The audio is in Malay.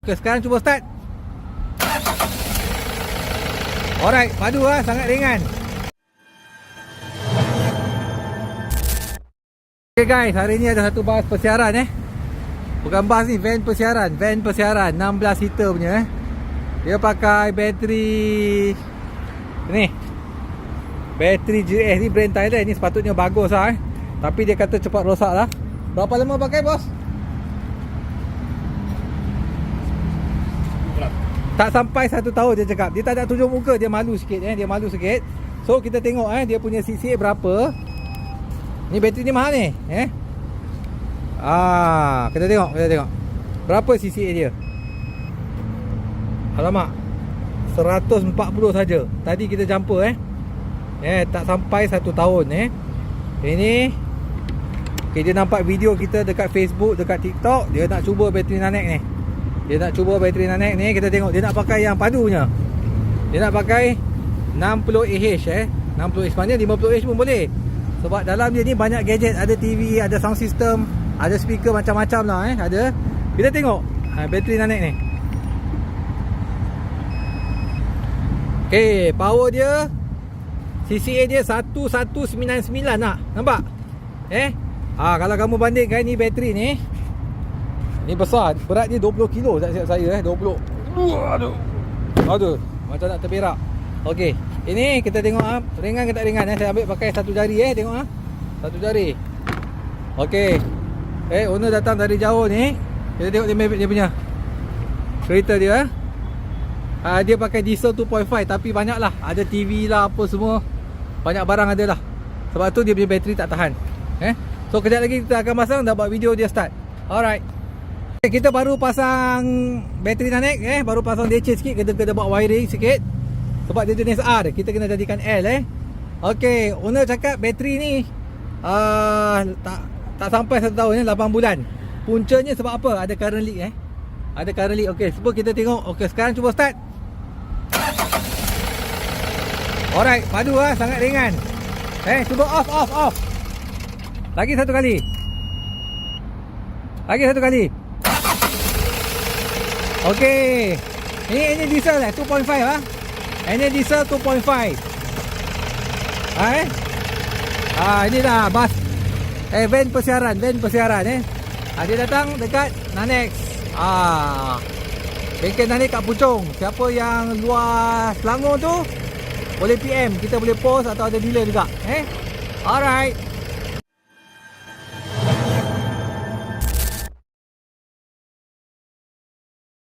Okay, sekarang cuba start. Alright, padu lah, sangat ringan. Okay guys, hari ni ada satu bas persiaran Bukan bas ni, van persiaran. Van persiaran 16 seater punya Dia pakai bateri ni, bateri GS ni, brand Thailand ni. Sepatutnya bagus lah tapi dia kata cepat rosak lah. Berapa lama pakai bos? Tak sampai 1 tahun dia cakap. Dia tak nak tunjuk muka, dia malu sikit dia malu sikit. So kita tengok dia punya CCA berapa. Ni bateri ni mahal ni kita tengok berapa CCA dia. Alamak, 140 saja. Tadi kita jumpa tak sampai 1 tahun Ini okay, dia nampak video kita dekat Facebook, dekat TikTok. Dia nak cuba bateri Nanek ni. Kita tengok dia nak pakai yang padunya. Dia nak pakai 60Ah 60Ah mana 50Ah pun boleh. Sebab dalam dia ni banyak gadget. Ada TV, ada sound system, ada speaker macam-macam lah ada. Kita tengok bateri Nanek ni. Okay, power dia, CCA dia 1199 nak. Nampak? Kalau kamu bandingkan ni bateri ni, ni besar, berat dia 20 kilo tak silap saya 20. Aduh, macam nak terberak. Okey, ini kita tengok ringan ke tak ringan saya ambil pakai satu jari tengok satu jari. Okey. Owner datang dari jauh ni. Kita tengok dia punya kereta dia. Dia pakai diesel 2.5 tapi banyak lah, ada TV lah apa semua. Banyak barang ada lah. Sebab tu dia punya bateri tak tahan. So kejap lagi kita akan pasang, dah buat video dia start. Alright. Kita baru pasang bateri Nanek baru pasang DC sikit, kena buat wiring sikit. Sebab dia jenis R, kita kena jadikan L Okey, owner cakap bateri ni tak sampai 1 tahun 8 bulan. Puncanya sebab apa? Ada current leak Ada current leak. Okey, cuba kita tengok. Okey, sekarang cuba start. Alright, padu lah, sangat ringan. Cuba off. Lagi satu kali. Okey. Ini diesel 2.5 Ini diesel 2.5. Ini dah bas van persiaran, dia datang dekat Nanek. Bengkel Nanek kat Puchong. Siapa yang luar Selangor tu boleh PM, kita boleh post atau ada dealer juga. Alright.